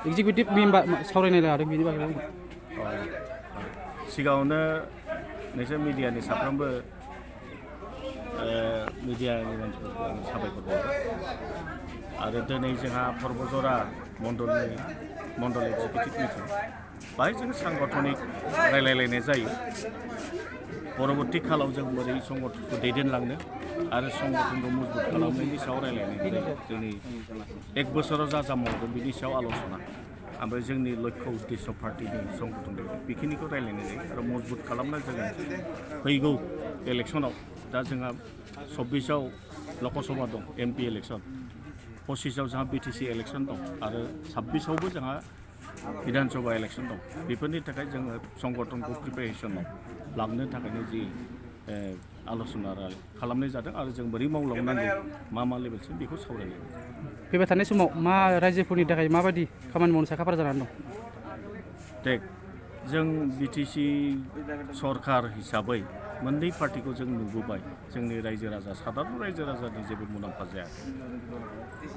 executive member सावरायनाय लादों बेनि बागै सिगाङावनो नोंसोर मिडियानि साफ्रोमबो मिडियानि मानसिफोरखौ आं साबायखर बावो आरो दिनै जोंहा परर बतझर मनदल एग्जिक्यूटिव मिटिं बाहाय जों सांगठनिक रायलायलायनाय जायो परबर्ती खालाव जों बोरै संगठनखौ दैदेनलांनो आरो संगठनखौ मजबुत खालामनायनि सायाव रायलायनाय जायो जोंनि एक बोसोराव जा मावदों बिनि सायाव आलोचना ओमफ्राय जोंनि लक्ष्य उद्देश्य पार्टीनि संगठन बेखिनिखौ रायलायनाय जायो आरो मजबुत खालामना जोङो फैगौ इलेक्शनाव दा जोंहा 26आव लकसभा दं MP इलेक्शन 25आव जोंहा BTC इलेक्शन दं आरो 26आवबो जोंहा विधानसभा इलेक्शन दं बेफोरनि थाखाय जोङो संगठनखौ प्रिपेरेसनाव लांनो थाखायनो जि आलोचना खालामनाय जादों आरो जों बोरै मावलांनांगौ मा लेभेलसिम बेखौ सावरायनाय फैबाय थानाय समाव मा रायजोफोरनि थाखाय माबायदि खामानि मावनो साखाफारा जानानै दं देख जों BTC सरकार हिसाबै मोननै पार्टीखौ जों नुबोबाय जोंनि रायजो राजा साधारन रायजो राजानि जेबो मुलाम्फा जायाखै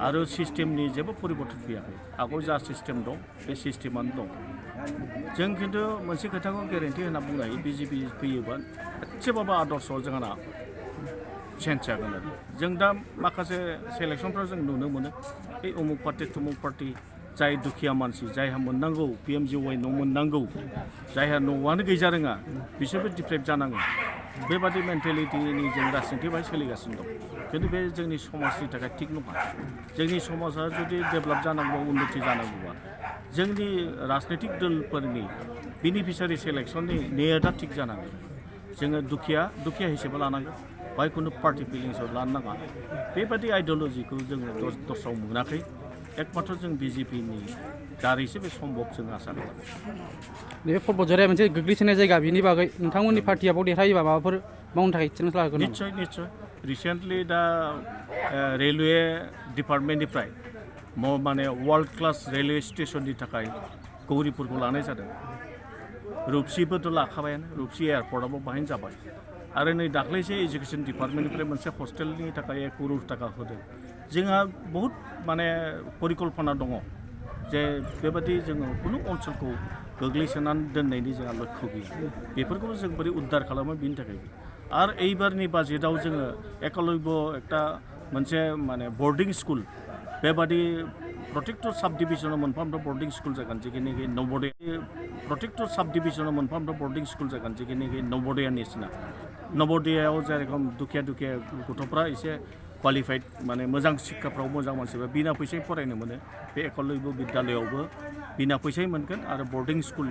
आरो सिस्टेमनि जेबो परिबर्तन फैयाखै आगोल जा सिस्टेम दं बे सिस्टेमानो दं जों खिन्थु मोनसे खोथाखौ गेरेन्टि होना बुंनो हायो BJP फैयोबा एसेबाबो आदर्श जोंहा चेन्ज जागोन आरो जों दा माखासे सेलेक्सनफ्राव जों नुनो मोनो बे उमुक पार्टी तुमुक पार्टी जाय दुखिया मानसि जायहा मोननांगौ PMJY न' मोननांगौ जायहा न'आनो गैजा रोङा बिसोरबो डिप्रेभ जानाङो बेबादि मेन्टेलिटिनि जों राजनिति बाहाय सोलिगासिनो दं खिन्थु बे जोंनि समाजनि थाखाय थिग नङा जोंनि समाजा जुदि डेभेलप जानांगौ उन्नति जानांगौबा जोंनि राजनैतिक दलफोरनि बेनिफिसियारि सेलेक्सननि नेटआ थिग जानांगोन जोङो दुखिया हिसाबै लानांगोन बाहाय खुनु पार्टी फिलिंसआव लानो नाङा बेबादि आइडिय'लजिखौ जोङो दस्रायाव मोनाखै एकमात्र जों BJPनि दारैसो बे सम्भब जों आसा खालामो नैबे परर बतझरआ मोनसे गोग्लैसोनाय जायगा बिनि बागै नोंथांमोननि पार्टिया बाव देरहायोबा माबाफोर मावनो थाखाय थिरांथा लागोन निश्चय रिसेन्टलि दा रेलवे डिपार्टमेन्टनिफ्राय माने वर्ल्ड क्लास रेलवे स्टेशननि थाखाय गौरिपुरखौ लानाय जादों रुपसिबोथ' लाखाबायानो रुपसि एयारपर्टआबो बाहायनो जाबाय आरो नै दाख्लैसो एजुकेशन डिपार्टमेन्टनिफ्राय मोनसे हस्टेलनि थाखाय 1 करोड़ टाका होदों जोंहा बहुत माने परिकल्पना दङ जे बेबादि जोङो कुनु ओनसोलखौ गोग्लैसोनानै दोननायनि जोंहा लक्ष्य गैया बेफोरखौबो जों बोरै उद्धार खालामो बिनि थाखाय आरो एइबारनि बाजेटआव जोङो एकलव्य एकटा मोनसे माने बोर्डिं स्कुल बेबादि प्रटेक्टर सब डिविजनाव मोनफ्रोमबो बोर्डिं स्कुल जागोन जेखिनिखि नवोदय प्रटेक्टर सब डिविजनाव मोनफ्रोमबो बोर्डिं स्कुल जागोन जेखिनिखि नवोदय निसिना नवोदयाव जेरखम दुखिया गथ'फ्रा एसे क्वालिफाइड माने मोजां शिक्षाफ्राव मोजां मानसिफ्रा बिना फैसायै फरायनो मोनो बे एकलव्य विद्यालयावबो बिना फैसायै मोनगोन आरो बोर्डिं स्कुल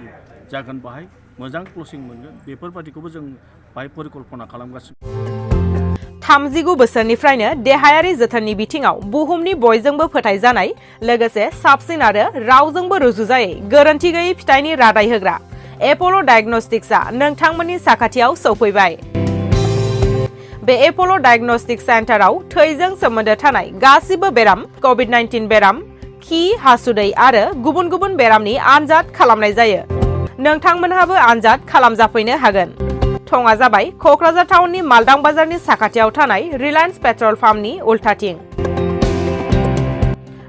जागोन बाहाय मोजां क्लसिं मोनगोन बेफोरबादिखौबो जों बाहाय परिकल्पना खालामगासिनो 39 बोसोरनिफ्रायनो देहायारि जोथोननि बिथिङाव बुहुमनि बयजोंबो फोथायजानाय लोगोसे साबसिन आरो रावजोंबो रुजुजायै गोरोन्थि गैयै फिथाइनि रादाय होग्रा एप'ल' डायग्नोस्टिक्सआ नोंथांमोननि साखाथियाव सौफैबाय बे एप'ल' डायग्नोस्टिक सेन्टाराव थैजों सोमोन्दो थानाय गासिबो बेराम COVID-19 बेराम खि हासुदै आरो गुबुन गुबुन बेरामनि आनजाद खालामनाय जायो नोंथांमोनहाबो आनजाद खालामजाफैनो हागोन थङा जाबाय क'क्राझार टाउननि मालदां बाजारनि साखाथियाव थानाय रिलायन्स पेट्रल पाम्पनि उल्थाथिं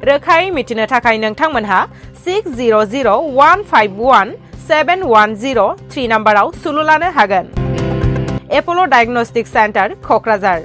रोखायै मिथिनो थाखाय नोंथांमोनहा 6001517103 नाम्बाराव सुलु लानो हागोन एप'ल' डायग्नोस्टिक सेन्टार क'क्राझार